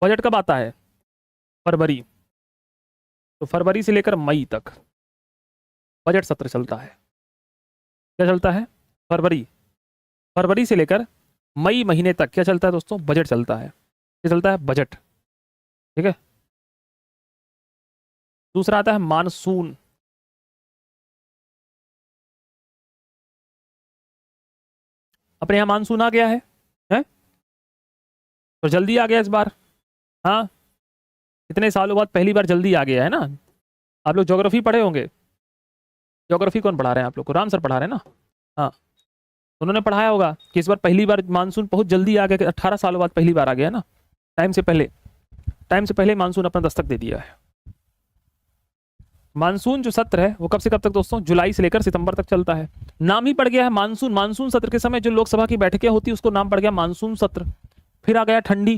Budget कब आता है? फरवरी। तो फरवरी से लेकर मई तक बजट सत्र चलता है। क्या चलता है? फरवरी। फरवरी से लेकर मई महीने तक क्या चलता है दोस्तों? बजट चलता है। क्या चलता है? बजट। ठीक है। दूसरा आता है मानसून। अपने यहाँ मानसून आ गया है? तो जल्दी आ गया इस बार। हाँ, इतने सालों बाद पहली बार जल्दी आ गया है ना। आप लोग ज्योग्राफी पढ़े होंगे। ज्योग्राफी कौन पढ़ा रहे हैं आप लोग को? राम सर पढ़ा रहे हैं ना। हाँ, उन्होंने पढ़ाया होगा कि इस बार पहली बार मानसून बहुत जल्दी आ गया, 18 सालों बाद पहली बार आ गया है ना। टाइम से पहले, टाइम से पहले मानसून अपना दस्तक दे दिया है। मानसून जो सत्र है वो कब से कब तक दोस्तों? जुलाई से लेकर सितंबर तक चलता है। नाम ही पड़ गया है मानसून। मानसून सत्र के समय जो लोकसभा की बैठकें होती है उसको नाम पड़ गया मानसून सत्र। फिर आ गया ठंडी।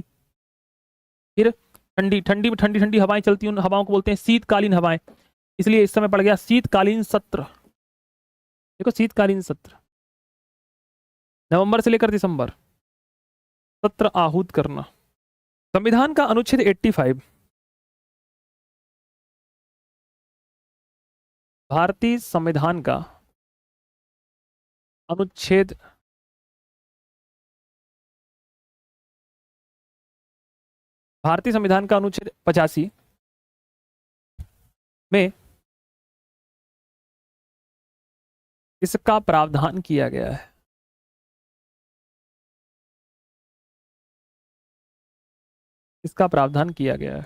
फिर ठंडी, ठंडी में ठंडी ठंडी हवाएं चलती हैं, उन हवाओं को बोलते हैं शीतकालीन हवाएं। इसलिए इस समय पड़ गया शीतकालीन सत्र। देखो, शीतकालीन सत्र नवंबर से लेकर दिसंबर, सत्र आहूत करना। संविधान का अनुच्छेद 85, भारतीय संविधान का अनुच्छेद भारतीय संविधान का अनुच्छेद 85 में इसका प्रावधान किया गया है। इसका प्रावधान किया गया है।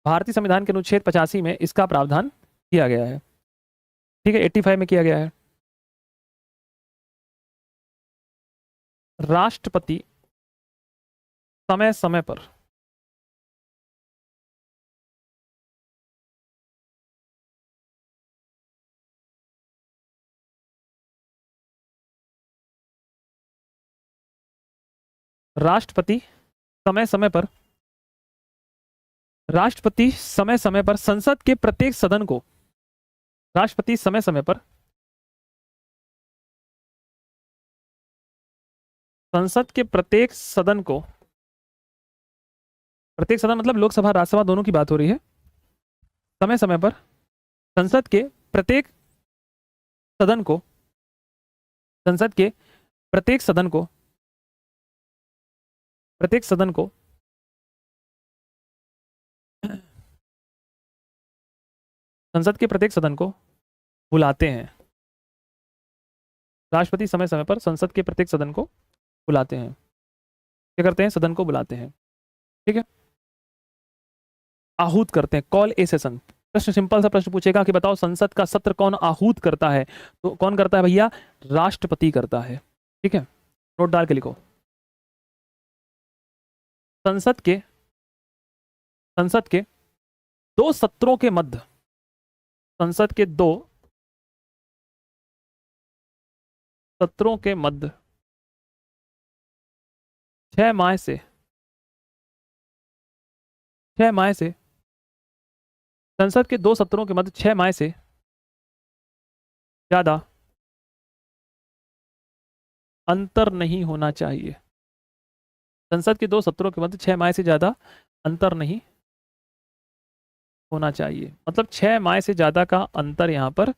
भारतीय संविधान के अनुच्छेद 85 में इसका प्रावधान किया गया है। ठीक है, 85 में किया गया है। राष्ट्रपति समय समय पर राष्ट्रपति समय समय पर राष्ट्रपति समय समय पर संसद के प्रत्येक सदन को राष्ट्रपति समय समय पर संसद के प्रत्येक सदन को, प्रत्येक सदन मतलब लोकसभा राज्यसभा दोनों की बात हो रही है, समय समय पर संसद के प्रत्येक सदन को संसद के प्रत्येक सदन को प्रत्येक सदन को संसद के प्रत्येक सदन को बुलाते हैं। राष्ट्रपति समय समय पर संसद के प्रत्येक सदन को बुलाते हैं। क्या करते हैं? सदन को बुलाते हैं। ठीक है। आहूत करते हैं, कॉल ए सेशन। प्रश्न सिंपल सा प्रश्न पूछेगा कि बताओ संसद का सत्र कौन आहूत करता है? तो कौन करता है भैया? राष्ट्रपति करता है। ठीक है, नोट डाल के लिखो। संसद के दो सत्रों के मध्य संसद के दो सत्रों के मध्य 6 माह से 6 माह से संसद के दो सत्रों के मध्य 6 माह से ज्यादा अंतर नहीं होना चाहिए। संसद के दो सत्रों के मध्य 6 माह से ज्यादा अंतर नहीं होना चाहिए। मतलब 6 माह से ज्यादा का अंतर यहां पर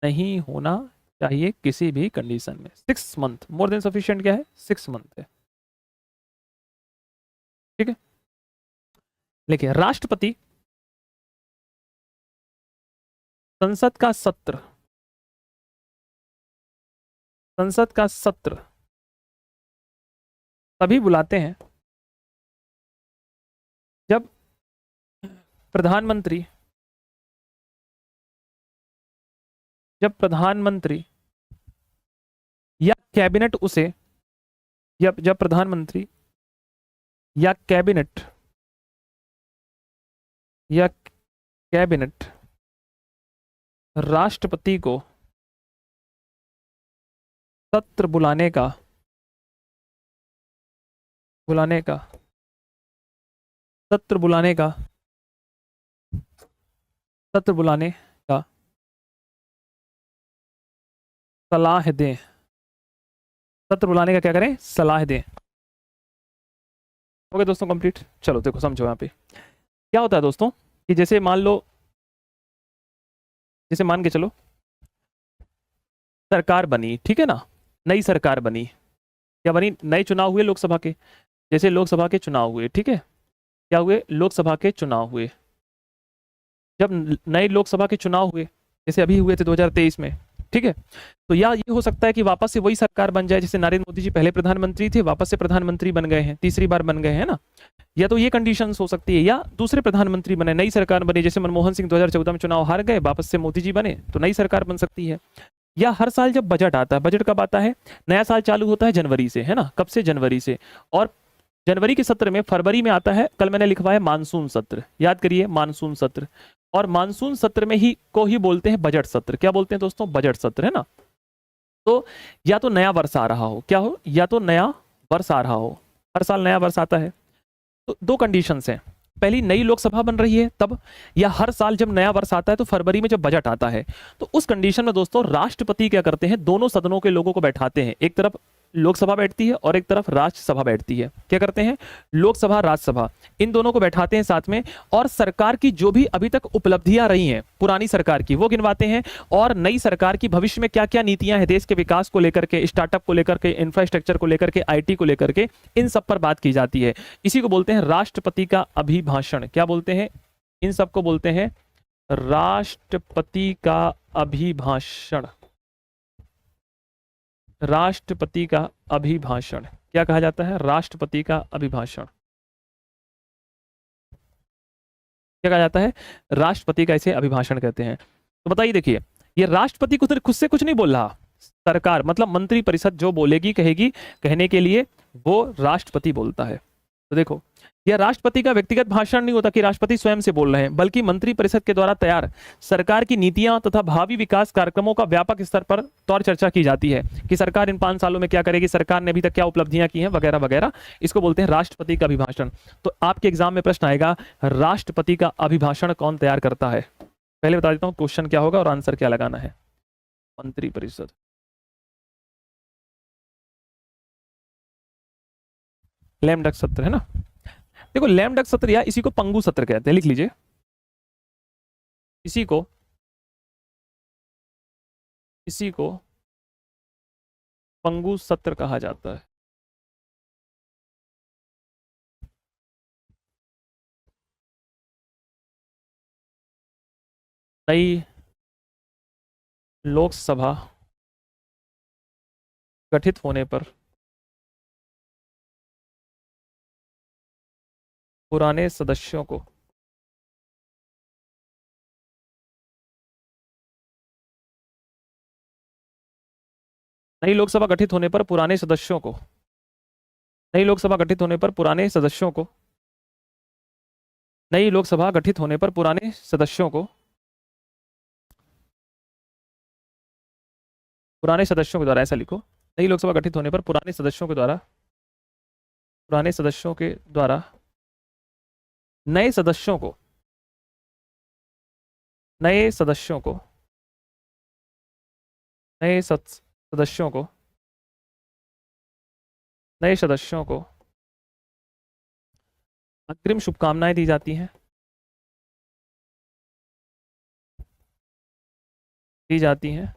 नहीं होना चाहिए किसी भी कंडीशन में। 6 मंथ मोर देन सफिशिएंट क्या है? 6 मंथ है। ठीक है, देखिए राष्ट्रपति संसद का सत्र तभी बुलाते हैं जब प्रधानमंत्री या कैबिनेट उसे जब प्रधानमंत्री या कैबिनेट राष्ट्रपति को सत्र बुलाने का सत्र बुलाने का सलाह दें। सत्र बुलाने का क्या करें? सलाह दें। हो गया दोस्तों कंप्लीट। चलो देखो समझो यहाँ पे क्या होता है दोस्तों कि जैसे मान लो, जैसे मान के चलो सरकार बनी, ठीक है ना, नई सरकार बनी, क्या बनी, नए चुनाव हुए लोकसभा के, जैसे लोकसभा के चुनाव हुए, ठीक है, क्या हुए, लोकसभा के चुनाव हुए। जब नए लोकसभा के चुनाव हुए, जैसे अभी हुए थे 2023 में, ठीक है, तो या ये हो सकता है कि वापस से वही सरकार बन जाए, जैसे नरेंद्र मोदी जी पहले प्रधानमंत्री थे, वापस से प्रधानमंत्री बन गए हैं, तीसरी बार बन गए हैं ना, या तो ये कंडीशंस हो सकती है, या दूसरे प्रधानमंत्री बने, नई सरकार बनी, जैसे मनमोहन सिंह 2014 में चुनाव हार गए, वापस से मोदी जी बने तो नई सरकार बन सकती है। या हर साल जब बजट आता है, बजट कब आता है, नया साल चालू होता है जनवरी से, है ना, कब से, जनवरी से, और जनवरी के सत्र में, फरवरी में आता है, कल मैंने लिखवा है मानसून सत्र, याद करिए मानसून सत्र, और मानसून सत्र में ही को ही बोलते हैं बजट सत्र। क्या बोलते हैं दोस्तों, बजट सत्र, है ना। तो या तो नया वर्ष आ रहा हो, क्या हो, या तो नया वर्ष आ रहा हो, हर साल नया वर्ष आता है, तो दो कंडीशंस हैं, पहली नई लोकसभा बन रही है तब, या हर साल जब नया वर्ष आता है तो फरवरी में जब बजट आता है, तो उस कंडीशन में दोस्तों राष्ट्रपति क्या करते हैं, दोनों सदनों के लोगों को बैठाते हैं, एक तरफ लोकसभा बैठती है और एक तरफ राज्यसभा बैठती है, क्या करते हैं, लोकसभा राज्यसभा, इन दोनों को बैठाते हैं साथ में, और सरकार की जो भी अभी तक उपलब्धियां रही हैं पुरानी सरकार की वो गिनवाते हैं, और नई सरकार की भविष्य में क्या क्या नीतियां हैं देश के विकास को लेकर के, स्टार्टअप को लेकर के, इंफ्रास्ट्रक्चर को लेकर के, आईटी को लेकर के, इन सब पर बात की जाती है। इसी को बोलते हैं राष्ट्रपति का अभिभाषण। क्या बोलते हैं, इन सब को बोलते हैं राष्ट्रपति का अभिभाषण। राष्ट्रपति का अभिभाषण क्या कहा जाता है, राष्ट्रपति का अभिभाषण क्या कहा जाता है, राष्ट्रपति का इसे अभिभाषण कहते हैं। तो बताइए, देखिए ये राष्ट्रपति खुद से कुछ नहीं बोल रहा, सरकार मतलब मंत्री परिषद जो बोलेगी कहेगी, कहने के लिए वो राष्ट्रपति बोलता है। तो देखो यह राष्ट्रपति का व्यक्तिगत भाषण नहीं होता कि राष्ट्रपति स्वयं से बोल रहे हैं, बल्कि मंत्री परिषद के द्वारा तैयार सरकार की नीतियां तथा भावी विकास कार्यक्रमों का व्यापक स्तर पर तौर चर्चा की जाती है कि सरकार इन 5 सालों में क्या करेगी, सरकार ने अभी तक क्या उपलब्धियां की हैं, वगैरह वगैरह। इसको बोलते हैं राष्ट्रपति का अभिभाषण। तो आपके एग्जाम में प्रश्न आएगा, राष्ट्रपति का अभिभाषण कौन तैयार करता है। पहले बता देता हूं क्वेश्चन क्या होगा और आंसर क्या लगाना है। मंत्री परिषद, लैम डक सत्र, है ना। देखो लैम डक सत्र या इसी को पंगु सत्र कहते हैं, लिख लीजिए, इसी को पंगु सत्र कहा जाता है। नई लोकसभा गठित होने पर पुराने सदस्यों को नई लोकसभा गठित होने पर पुराने सदस्यों को नई लोकसभा गठित होने पर पुराने सदस्यों को नई लोकसभा गठित होने पर पुराने सदस्यों को पुराने सदस्यों के द्वारा, ऐसा लिखो, नई लोकसभा गठित होने पर पुराने सदस्यों के द्वारा नए सदस्यों को नए सदस्यों को नए सदस्यों को नए सदस्यों को अग्रिम शुभकामनाएं दी जाती हैं, दी जाती हैं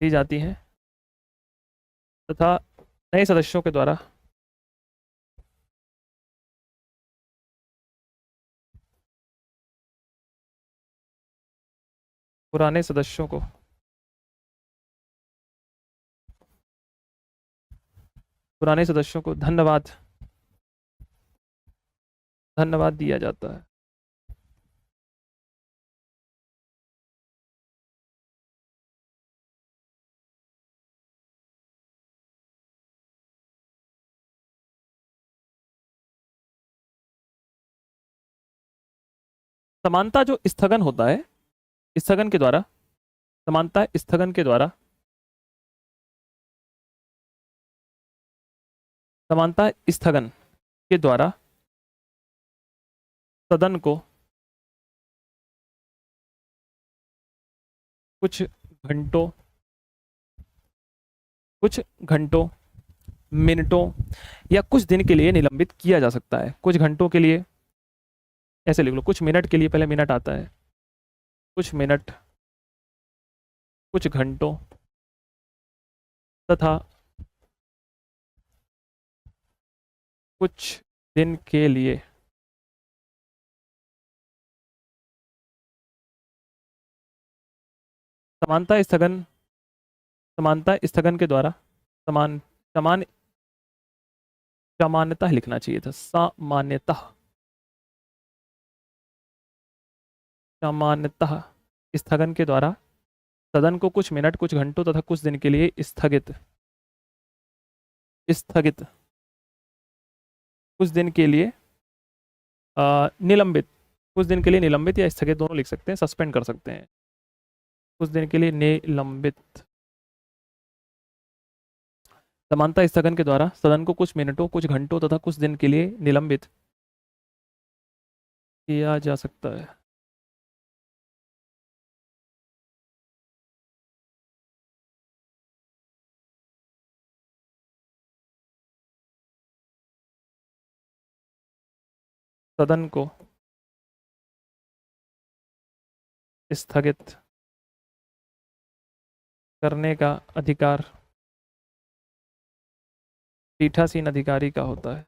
दी जाती हैं तथा नए सदस्यों के द्वारा पुराने सदस्यों को धन्यवाद दिया जाता है। समानता जो स्थगन होता है, स्थगन के द्वारा, समानता स्थगन के द्वारा, समानता स्थगन के द्वारा सदन को कुछ घंटों मिनटों या कुछ दिन के लिए निलंबित किया जा सकता है। कुछ घंटों के लिए, ऐसे लिख लो, कुछ मिनट के लिए, पहले मिनट आता है, कुछ मिनट, कुछ घंटों तथा कुछ दिन के लिए समानता स्थगन, समानता स्थगन के द्वारा, समान समान सामान्यतः लिखना चाहिए था, सामान्यतः, सामान्यतः स्थगन के द्वारा सदन को कुछ मिनट, कुछ घंटों तथा कुछ दिन के लिए स्थगित, स्थगित, कुछ दिन के लिए निलंबित, कुछ दिन के लिए निलंबित या स्थगित दोनों लिख सकते हैं, सस्पेंड कर सकते हैं, कुछ दिन के लिए निलंबित, समानता स्थगन के द्वारा सदन को कुछ मिनटों, कुछ घंटों तथा कुछ दिन के लिए निलंबित किया जा सकता है। सदन को स्थगित करने का अधिकार पीठासीन अधिकारी का होता है।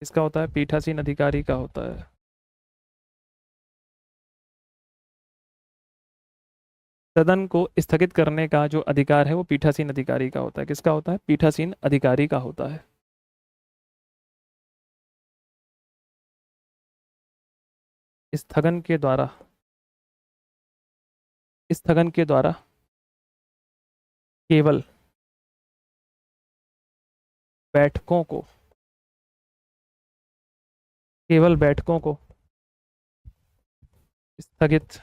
इसका होता है, पीठासीन अधिकारी का होता है। सदन को स्थगित करने का जो अधिकार है वो पीठासीन अधिकारी का होता है। किसका होता है? पीठासीन अधिकारी का होता है। स्थगन के द्वारा, स्थगन के द्वारा केवल बैठकों को, केवल बैठकों को स्थगित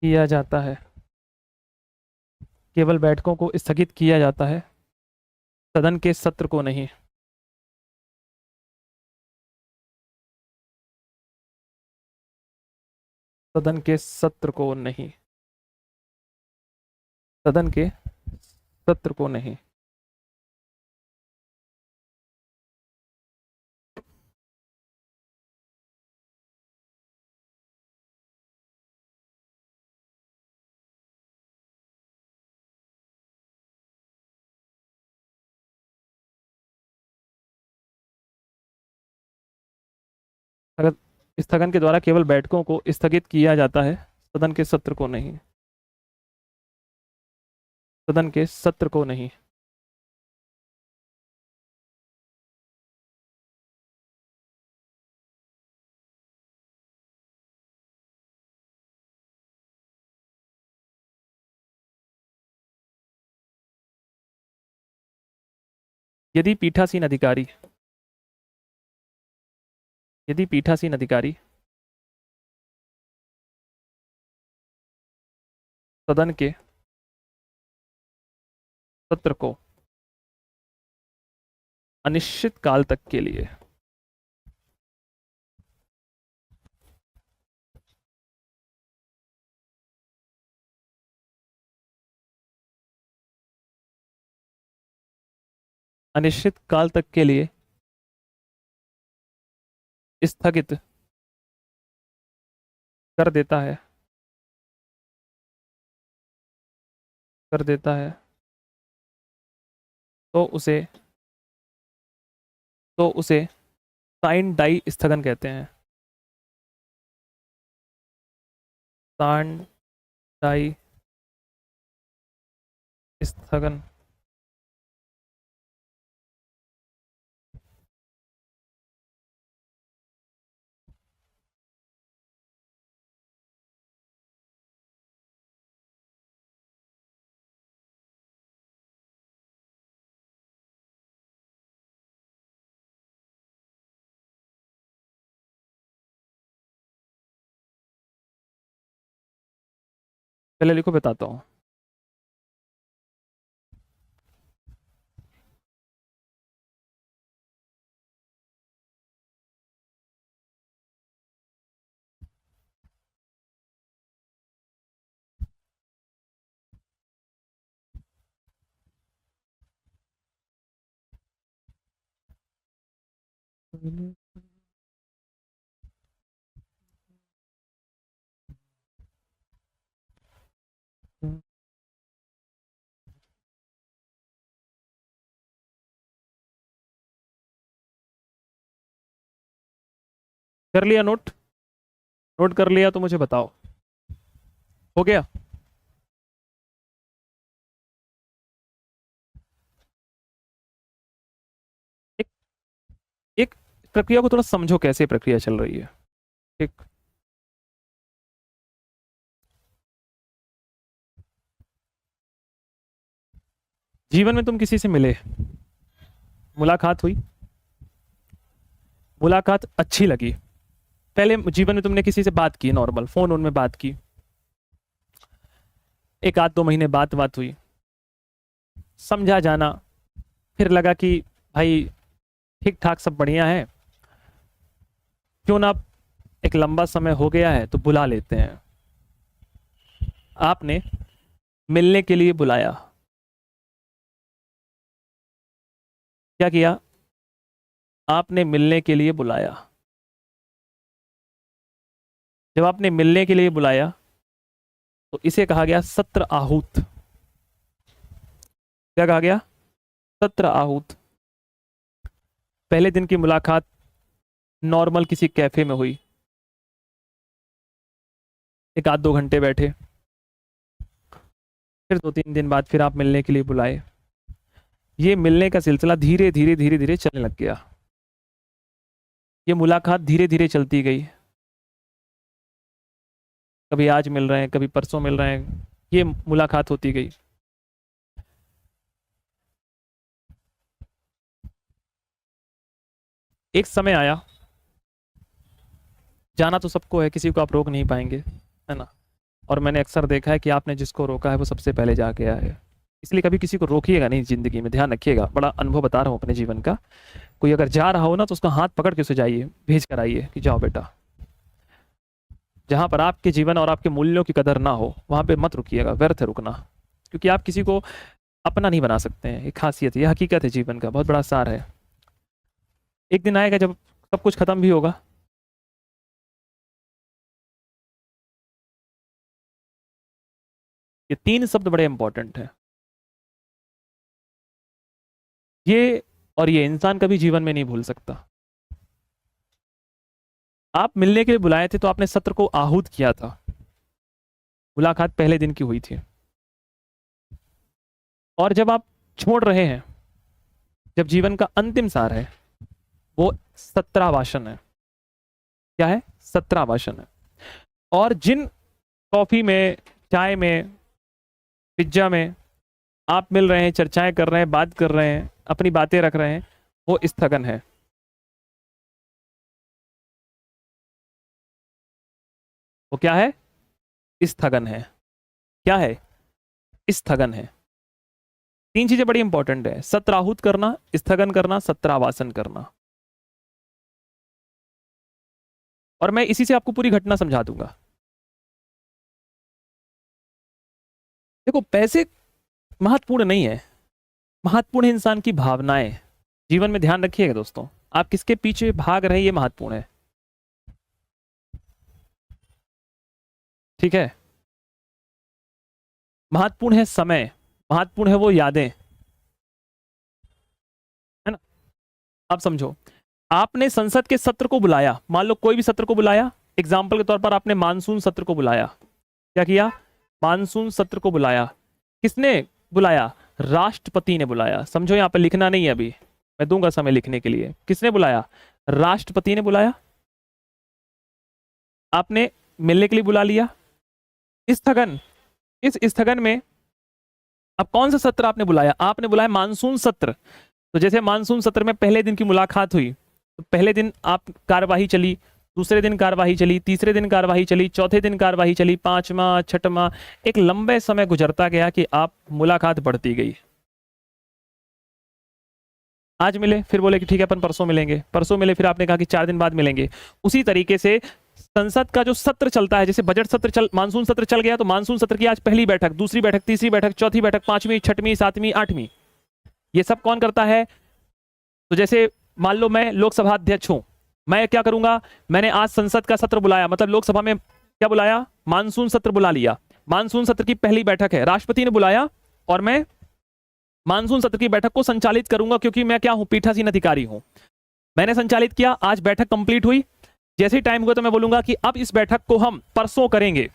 किया जाता है, केवल बैठकों को स्थगित किया जाता है, सदन के सत्र को नहीं। सदन के सत्र को नहीं, सदन के सत्र को नहीं। अगर स्थगन के द्वारा केवल बैठकों को स्थगित किया जाता है, सदन के सत्र को नहीं, सदन के सत्र को नहीं। यदि पीठासीन अधिकारी, यदि पीठासीन अधिकारी सदन के सत्र को अनिश्चित काल तक के लिए, अनिश्चित काल तक के लिए स्थगित कर देता है, कर देता है, तो उसे, तो उसे साइन डाई स्थगन कहते हैं। साइन डाई स्थगन। पहले लिखो, बताता हूँ। कर लिया नोट? नोट कर लिया तो मुझे बताओ, हो गया? एक एक प्रक्रिया को थोड़ा समझो, कैसे प्रक्रिया चल रही है। ठीक, जीवन में तुम किसी से मिले, मुलाकात हुई, मुलाकात अच्छी लगी, पहले जीवन में तुमने किसी से बात की, नॉर्मल फोन में बात की, एक आध दो महीने बात हुई, समझा जाना, फिर लगा कि भाई ठीक ठाक सब बढ़िया है, क्यों ना एक लंबा समय हो गया है तो बुला लेते हैं। आपने मिलने के लिए बुलाया, क्या किया? आपने मिलने के लिए बुलाया। जब आपने मिलने के लिए बुलाया तो इसे कहा गया सत्र आहूत। क्या कहा गया? सत्र आहूत। पहले दिन की मुलाकात नॉर्मल किसी कैफे में हुई, एक आध दो घंटे बैठे, फिर 2-3 दिन बाद फिर आप मिलने के लिए बुलाए। ये मिलने का सिलसिला धीरे धीरे धीरे धीरे चलने लग गया, ये मुलाकात धीरे धीरे चलती गई, कभी आज मिल रहे हैं, कभी परसों मिल रहे हैं, ये मुलाकात होती गई। एक समय आया, जाना तो सबको है, किसी को आप रोक नहीं पाएंगे, है ना? और मैंने अक्सर देखा है कि आपने जिसको रोका है वो सबसे पहले जाके आया है, इसलिए कभी किसी को रोकिएगा नहीं जिंदगी में, ध्यान रखिएगा। बड़ा अनुभव बता रहा हूँ अपने जीवन का। कोई अगर जा रहा हो ना तो उसका हाथ पकड़ के उसे जाइए, भेज कर आइए कि जाओ बेटा। जहां पर आपके जीवन और आपके मूल्यों की कदर ना हो वहां पे मत रुकिएगा, व्यर्थ है रुकना, क्योंकि आप किसी को अपना नहीं बना सकते हैं। एक खासियत, यह हकीकत है जीवन का, बहुत बड़ा सार है। एक दिन आएगा जब सब कुछ खत्म भी होगा, ये 3 शब्द बड़े इंपॉर्टेंट है। ये और ये इंसान कभी जीवन में नहीं भूल सकता। आप मिलने के लिए बुलाए थे तो आपने सत्र को आहूत किया था, मुलाकात पहले दिन की हुई थी, और जब आप छोड़ रहे हैं, जब जीवन का अंतिम सार है, वो सत्राभाषण है। क्या है? सत्राभाषण है। और जिन कॉफी में, चाय में, पिज्जा में आप मिल रहे हैं, चर्चाएं कर रहे हैं, बात कर रहे हैं, अपनी बातें रख रहे हैं, वो स्थगन है। वो क्या है? स्थगन है। क्या है? स्थगन है। 3 चीजें बड़ी इंपॉर्टेंट है, सत्राहूत करना, स्थगन करना, सत्रावासन करना। और मैं इसी से आपको पूरी घटना समझा दूंगा। देखो, पैसे महत्वपूर्ण नहीं है, महत्वपूर्ण है इंसान की भावनाएं। जीवन में ध्यान रखिएगा दोस्तों, आप किसके पीछे भाग रहे हैं ये महत्वपूर्ण है। ठीक है? महत्वपूर्ण है समय, महत्वपूर्ण है वो यादें, है ना? अब समझो, आपने संसद के सत्र को बुलाया, मान लो कोई भी सत्र को बुलाया, एग्जाम्पल के तौर पर आपने मानसून सत्र को बुलाया। क्या किया? मानसून सत्र को बुलाया। किसने बुलाया? राष्ट्रपति ने बुलाया। समझो, यहां पर लिखना नहीं है, अभी मैं दूंगा समय लिखने के लिए। किसने बुलाया? राष्ट्रपति ने बुलाया। आपने मिलने के लिए बुला लिया। स्थगन, इस स्थगन में अब कौन सा सत्र आपने बुलाया? आपने बुलाया मानसून सत्र। तो जैसे मानसून सत्र में पहले दिन की मुलाकात हुई, तो पहले दिन आप कार्यवाही चली, दूसरे दिन कार्यवाही चली, तीसरे दिन कार्यवाही चली, चौथे दिन कार्यवाही चली, 5वां, 6वां, एक लंबे समय गुजरता गया कि आप मुलाकात बढ़ती गई। आज मिले, फिर बोले कि ठीक है अपन परसों मिलेंगे, परसों मिले, फिर आपने कहा कि 4 दिन बाद मिलेंगे। उसी तरीके से संसद का जो सत्र चलता है, जैसे बजट सत्र मानसून सत्र चल गया, तो मानसून सत्र की आज पहली बैठक, दूसरी बैठक, तीसरी बैठक, चौथी बैठक, 5वीं, 6वीं, 7वीं, 8वीं, ये सब कौन करता है? तो जैसे मान लो मैं लोकसभा अध्यक्ष हूं, मैं क्या करूंगा, मैंने आज संसद का सत्र बुलाया, मतलब लोकसभा में क्या बुलाया, मानसून सत्र बुला लिया। मानसून सत्र की पहली बैठक है, राष्ट्रपति ने बुलाया और मैं मानसून सत्र की बैठक को संचालित करूंगा, क्योंकि मैं क्या हूं, पीठासीन अधिकारी हूं। मैंने संचालित किया, आज बैठक कंप्लीट हुई, जैसे ही टाइम हुआ तो मैं बोलूंगा कि अब इस बैठक को हम परसों करेंगे,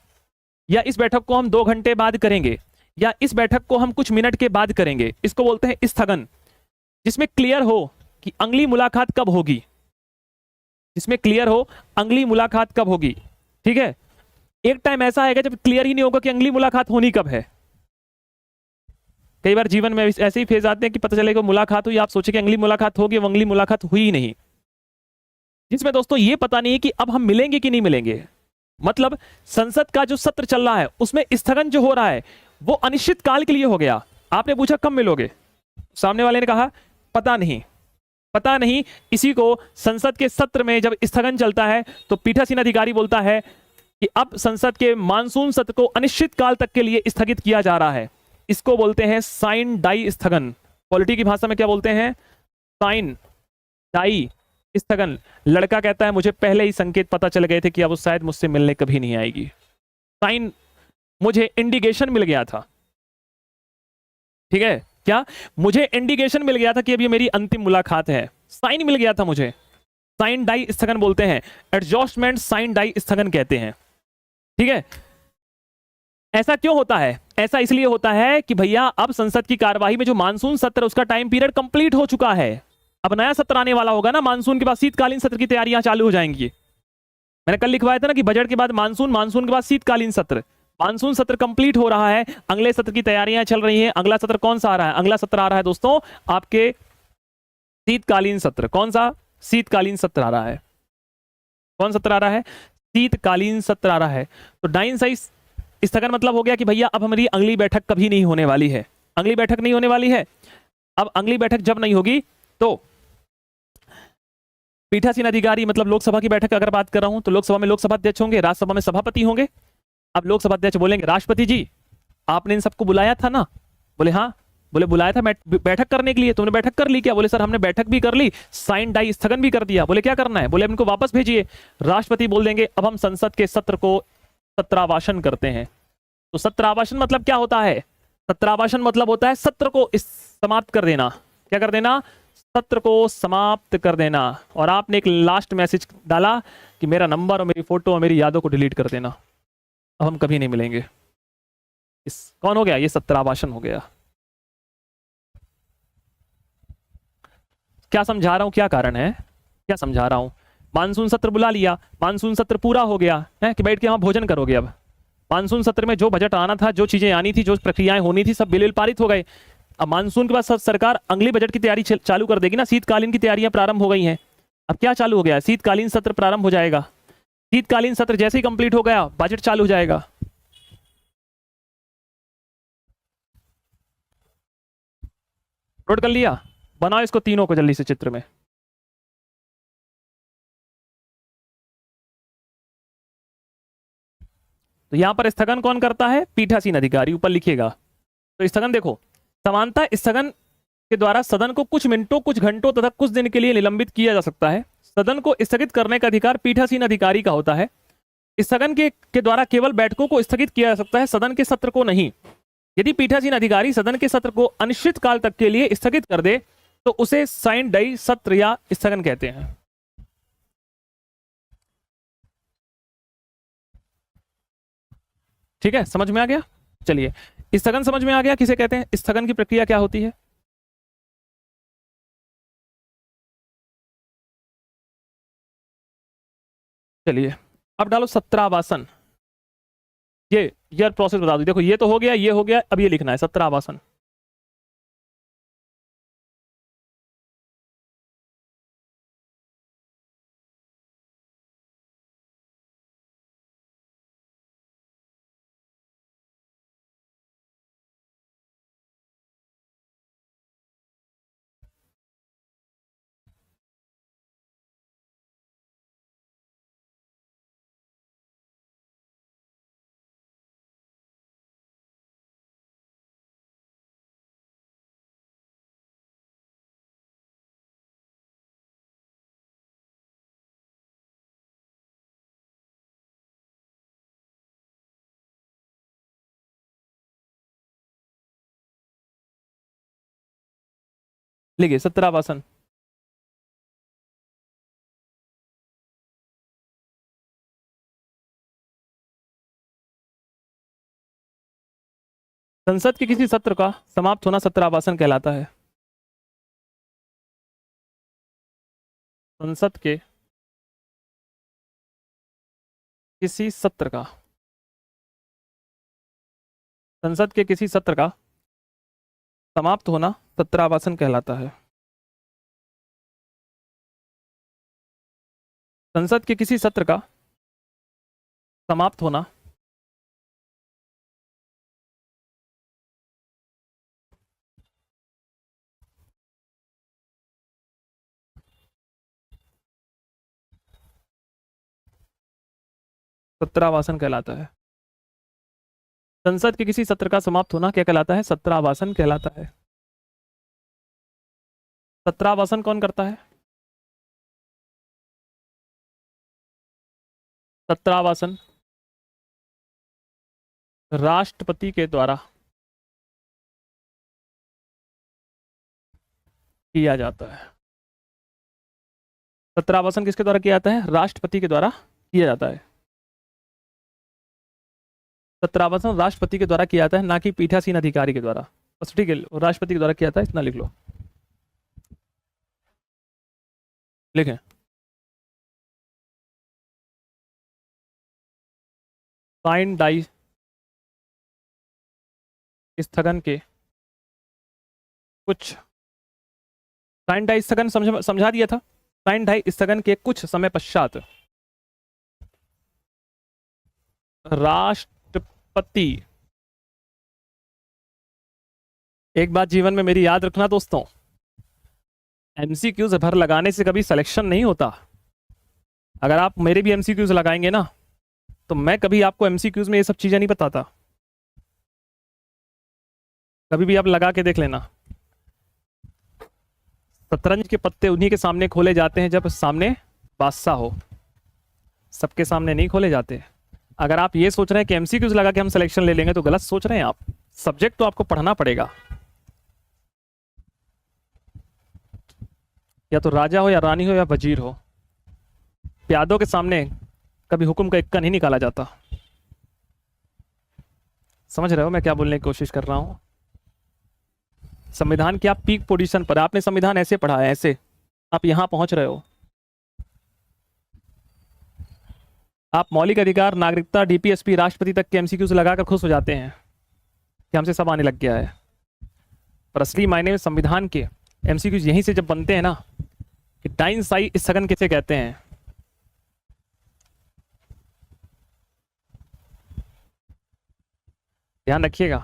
या इस बैठक को हम 2 घंटे बाद करेंगे, या इस बैठक को हम कुछ मिनट के बाद करेंगे। इसको बोलते हैं स्थगन, जिसमें क्लियर हो कि अगली मुलाकात कब होगी, जिसमें क्लियर हो अगली मुलाकात कब होगी। ठीक है, एक टाइम ऐसा आएगा जब क्लियर ही नहीं होगा कि अगली मुलाकात होनी कब है। कई बार जीवन में ऐसे ही फेज आते हैं कि पता चलेगा मुलाकात हुई, आप सोचे कि अगली मुलाकात होगी, वो अगली मुलाकात हुई ही नहीं, जिसमें दोस्तों ये पता नहीं है कि अब हम मिलेंगे कि नहीं मिलेंगे। मतलब संसद का जो सत्र चल रहा है उसमें स्थगन जो हो रहा है वो अनिश्चित काल के लिए हो गया। आपने पूछा कब मिलोगे, सामने वाले ने कहा पता नहीं, पता नहीं। इसी को संसद के सत्र में जब स्थगन चलता है तो पीठासीन अधिकारी बोलता है कि अब संसद के मानसून सत्र को अनिश्चित काल तक के लिए स्थगित किया जा रहा है। इसको बोलते हैं साइन डाई स्थगन। पॉलिटी की भाषा में क्या बोलते हैं, साइन डाई स्थगन। लड़का कहता है मुझे पहले ही संकेत पता चल गए थे कि अब वो शायद मुझसे मिलने कभी नहीं आएगी। साइन, मुझे इंडिकेशन मिल गया था। ठीक है, क्या मुझे इंडिकेशन मिल गया था कि अब ये मेरी अंतिम मुलाकात है, साइन मिल गया था मुझे। साइन डाई स्थगन बोलते हैं, एडजस्टमेंट साइन डाई स्थगन कहते हैं। ठीक है, ऐसा क्यों होता है, ऐसा इसलिए होता है कि भैया अब संसद की कार्यवाही में जो मानसून सत्र उसका टाइम पीरियड कंप्लीट हो चुका है, अब नया सत्र आने वाला होगा ना, मानसून के बाद शीतकालीन सत्र की तैयारियां चालू हो जाएंगी। मैंने कल लिखवाया था ना कि बजट के बाद मानसून, मानसून के बाद शीतकालीन सत्र। मानसून सत्र कंप्लीट हो रहा है, अगले सत्र की तैयारियां चल रही हैं। अगला सत्र कौन सा आ रहा है, अगला सत्र आ रहा है दोस्तों आपके शीतकालीन सत्र। कौन सा, शीतकालीन सत्र आ रहा है। कौन सत्र आ रहा है, शीतकालीन सत्र आ रहा है। तो डाइन साइज स्थगन मतलब हो गया कि भैया अब हमारी अगली बैठक कभी नहीं होने वाली है, अगली बैठक नहीं होने वाली है। अब अगली बैठक जब नहीं होगी तो पीठासीन अधिकारी, मतलब लोकसभा की बैठक अगर बात कर रहा हूं तो लोकसभा में लोकसभा अध्यक्ष होंगे, राज्यसभा में सभापति होंगे। अब लोकसभा अध्यक्ष बोलेंगे राष्ट्रपति जी आपने इन सबको बुलाया था ना, बोले हाँ, बोले बुलाया था बैठक करने के लिए, तुमने बैठक कर ली क्या, बोले सर हमने बैठक भी कर ली, साइन डाई स्थगन भी कर दिया। बोले क्या करना है, बोले इनको वापस भेजिए। राष्ट्रपति बोल देंगे अब हम संसद के सत्र को सत्रावासन करते हैं। तो सत्रावासन मतलब क्या होता है, सत्रावासन मतलब होता है सत्र को समाप्त कर देना। क्या कर देना, सत्र को समाप्त कर देना। और आपने एक लास्ट मैसेज डाला कि मेरा नंबर और मेरी फोटो और मेरी यादों को डिलीट कर देना, अब हम कभी नहीं मिलेंगे। इस कौन हो गया, ये सत्रावासन हो गया। क्या समझा रहा हूं, क्या कारण है, क्या समझा रहा हूं। मानसून सत्र बुला लिया, मानसून सत्र पूरा हो गया है कि बैठ के वहां भोजन करोगे। अब मानसून सत्र में जो बजट आना था, जो चीजें आनी थी, जो प्रक्रियाएं होनी थी, सब बिल पारित हो गए। अब मानसून के बाद सरकार अगली बजट की तैयारी चालू कर देगी ना, शीतकालीन की तैयारियां प्रारंभ हो गई हैं। अब क्या चालू हो गया, शीतकालीन सत्र प्रारंभ हो जाएगा। शीतकालीन सत्र जैसे ही कंप्लीट हो गया बजट चालू हो जाएगा। नोट कर लिया, बनाओ इसको तीनों को जल्दी से चित्र में। तो यहां पर स्थगन कौन करता है, पीठासीन अधिकारी, ऊपर लिखिएगा। तो स्थगन देखो, समानता स्थगन के द्वारा सदन को कुछ मिनटों, कुछ घंटों तथा कुछ दिन के लिए निलंबित किया जा सकता है। सदन को स्थगित करने का अधिकार पीठासीन अधिकारी का होता है। स्थगन के द्वारा केवल बैठकों को स्थगित किया जा सकता है, सदन के सत्र को नहीं। यदि पीठासीन अधिकारी सदन के सत्र को अनिश्चित काल तक के लिए स्थगित कर दे तो उसे साइन डाई सत्र या स्थगन कहते हैं। ठीक है, समझ में आ गया। चलिए, स्थगन समझ में आ गया किसे कहते हैं, स्थगन की प्रक्रिया क्या होती है। चलिए, अब डालो सत्रावासन। ये प्रोसेस बता दो, देखो ये तो हो गया, ये हो गया, अब ये लिखना है सत्रावासन। लिखिए सत्रावासन। संसद के किसी सत्र का समाप्त होना सत्रावासन कहलाता है। संसद के किसी सत्र का, संसद के किसी सत्र का समाप्त होना सत्रावासन कहलाता है। संसद के किसी सत्र का समाप्त होना सत्रावासन कहलाता है। संसद के किसी सत्र का समाप्त होना क्या कहलाता है? सत्रावासन कहलाता है। सत्रावासन कौन करता है? सत्रावासन राष्ट्रपति के द्वारा किया जाता है। सत्रावासन किसके द्वारा किया जाता है? राष्ट्रपति के द्वारा किया जाता है। सत्रावासन राष्ट्रपति के द्वारा किया जाता है, ना कि पीठासीन अधिकारी के द्वारा। बस ठीक है, राष्ट्रपति के द्वारा किया जाता है, इतना लिख लो। लिखें साइन डाई स्थगन के कुछ, साइन डाई स्थगन समझा दिया था। साइन डाई स्थगन के कुछ समय पश्चात राष्ट्रपति, एक बात जीवन में मेरी याद रखना दोस्तों, एमसीक्यूज भर लगाने से कभी सिलेक्शन नहीं होता। अगर आप मेरे भी एमसीक्यूज लगाएंगे ना, तो मैं कभी आपको एमसीक्यूज में ये सब चीजें नहीं बताता। कभी भी आप लगा के देख लेना। शतरंज के पत्ते उन्हीं के सामने खोले जाते हैं जब सामने बादशाह हो, सबके सामने नहीं खोले जाते। अगर आप ये सोच रहे हैं कि एमसीक्यूज लगा के हम सिलेक्शन ले लेंगे, तो गलत सोच रहे हैं आप। सब्जेक्ट तो आपको पढ़ना पड़ेगा। या तो राजा हो या रानी हो या वजीर हो, प्यादों के सामने कभी हुक्म का इक्का नहीं निकाला जाता। समझ रहे हो मैं क्या बोलने की कोशिश कर रहा हूं? संविधान की आप पीक पोजीशन पर, आपने संविधान ऐसे पढ़ा है, ऐसे आप यहां पहुंच रहे हो। आप मौलिक अधिकार, नागरिकता, डीपीएसपी, राष्ट्रपति तक के एमसीक्यूज लगाकर खुश हो जाते हैं कि हमसे सब आने लग गया है। पर असली मायने में संविधान के एमसीक्यूज यहीं से जब बनते हैं ना, कि डाइन साई स्थगन किसे कहते हैं। ध्यान रखिएगा।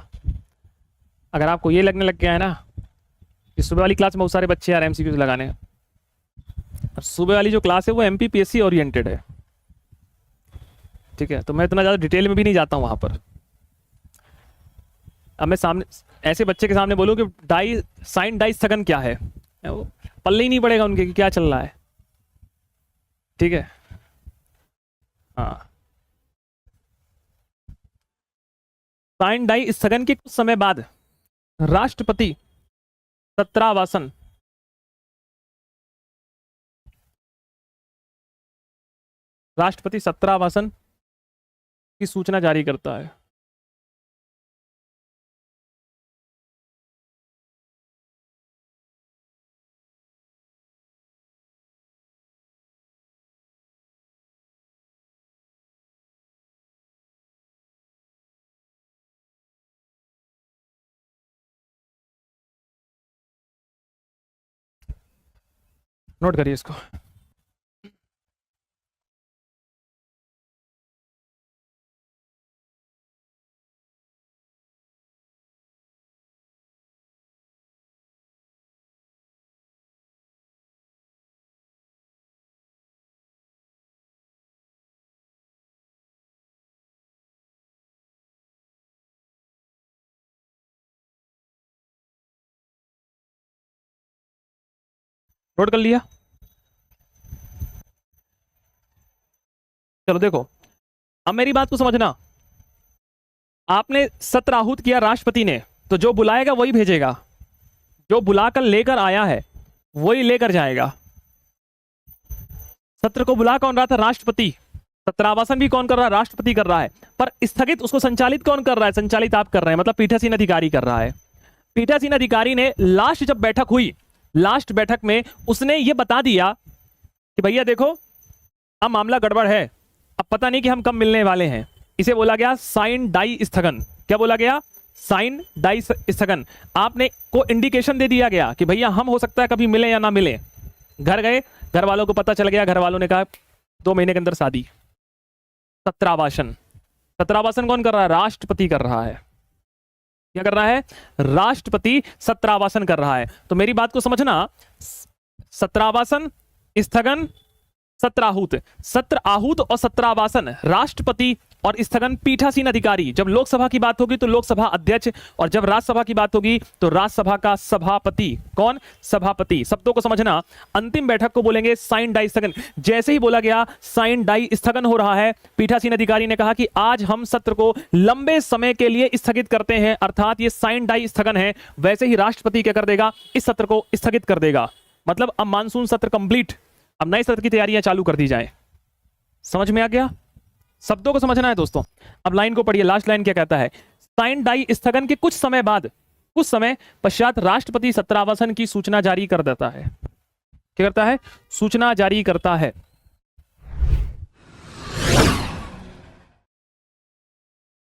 अगर आपको ये लगने लग गया है ना कि सुबह वाली क्लास में बहुत सारे बच्चे आ रहे हैं एमसीक्यूज लगाने, और सुबह वाली जो क्लास है वो एमपीपीएससी ओरिएंटेड है, ठीक है, तो मैं इतना ज़्यादा डिटेल में भी नहीं जाता हूँ वहाँ पर। अब मैं सामने ऐसे बच्चे के सामने बोलूँ कि डाई साइन डाई स्थगन क्या है, वो पल्ले ही नहीं पड़ेगा उनके कि क्या चल रहा है, ठीक है। हाँ, साइन डाई स्थगन के कुछ समय बाद राष्ट्रपति सत्रावासन की सूचना जारी करता है। नोट करिए इसको। नोट कर लिया? चलो देखो, अब मेरी बात को समझना। आपने सत्र आहूत किया राष्ट्रपति ने, तो जो बुलाएगा वही भेजेगा। जो बुलाकर लेकर आया है वही लेकर जाएगा। सत्र को बुला कौन रहा था? राष्ट्रपति। सत्रावासन भी कौन कर रहा है? राष्ट्रपति कर रहा है। पर स्थगित उसको संचालित कौन कर रहा है? संचालित आप कर रहे हैं, मतलब पीठासीन अधिकारी कर रहा है। पीठासीन अधिकारी ने लास्ट जब बैठक हुई, लास्ट बैठक में उसने ये बता दिया कि भैया देखो अब मामला गड़बड़ है, अब पता नहीं कि हम कब मिलने वाले हैं। इसे बोला गया साइन डाई स्थगन। क्या बोला गया? साइन डाई स्थगन। आपने को इंडिकेशन दे दिया गया कि भैया हम हो सकता है कभी मिले या ना मिले। घर गए, घर वालों को पता चल गया, घर वालों ने कहा 2 महीने के अंदर शादी। सत्रावासन। सत्रावासन कौन कर रहा है? राष्ट्रपति कर रहा है। क्या कर रहा है? राष्ट्रपति सत्रावासन कर रहा है। तो मेरी बात को समझना, सत्रावासन, स्थगन, सत्राहूत। सत्र आहूत और सत्रावासन राष्ट्रपति और स्थगन पीठासीन अधिकारी। जब लोकसभा की बात होगी तो लोकसभा अध्यक्ष, और जब राज्यसभा की बात होगी तो राज्यसभा का सभापति। कौन? सभापति। शब्दों को समझना। अंतिम बैठक को बोलेंगे साइन डाई स्थगन। जैसे ही बोला गया साइन डाई स्थगन हो रहा है, पीठासीन अधिकारी ने कहा कि आज हम सत्र को लंबे समय के लिए स्थगित करते हैं, अर्थात ये साइन डाई स्थगन है। वैसे ही राष्ट्रपति क्या कर देगा? इस सत्र को स्थगित कर देगा। मतलब अब मानसून सत्र कंप्लीट, अब नए सत्र की तैयारियां चालू कर दी जाए। समझ में आ गया? शब्दों को समझना है दोस्तों। अब लाइन को पढ़िए, लास्ट लाइन क्या कहता है? साइन डाई स्थगन के कुछ समय बाद, कुछ समय पश्चात राष्ट्रपति सत्रावासन की सूचना जारी कर देता है। क्या करता है? सूचना जारी करता है।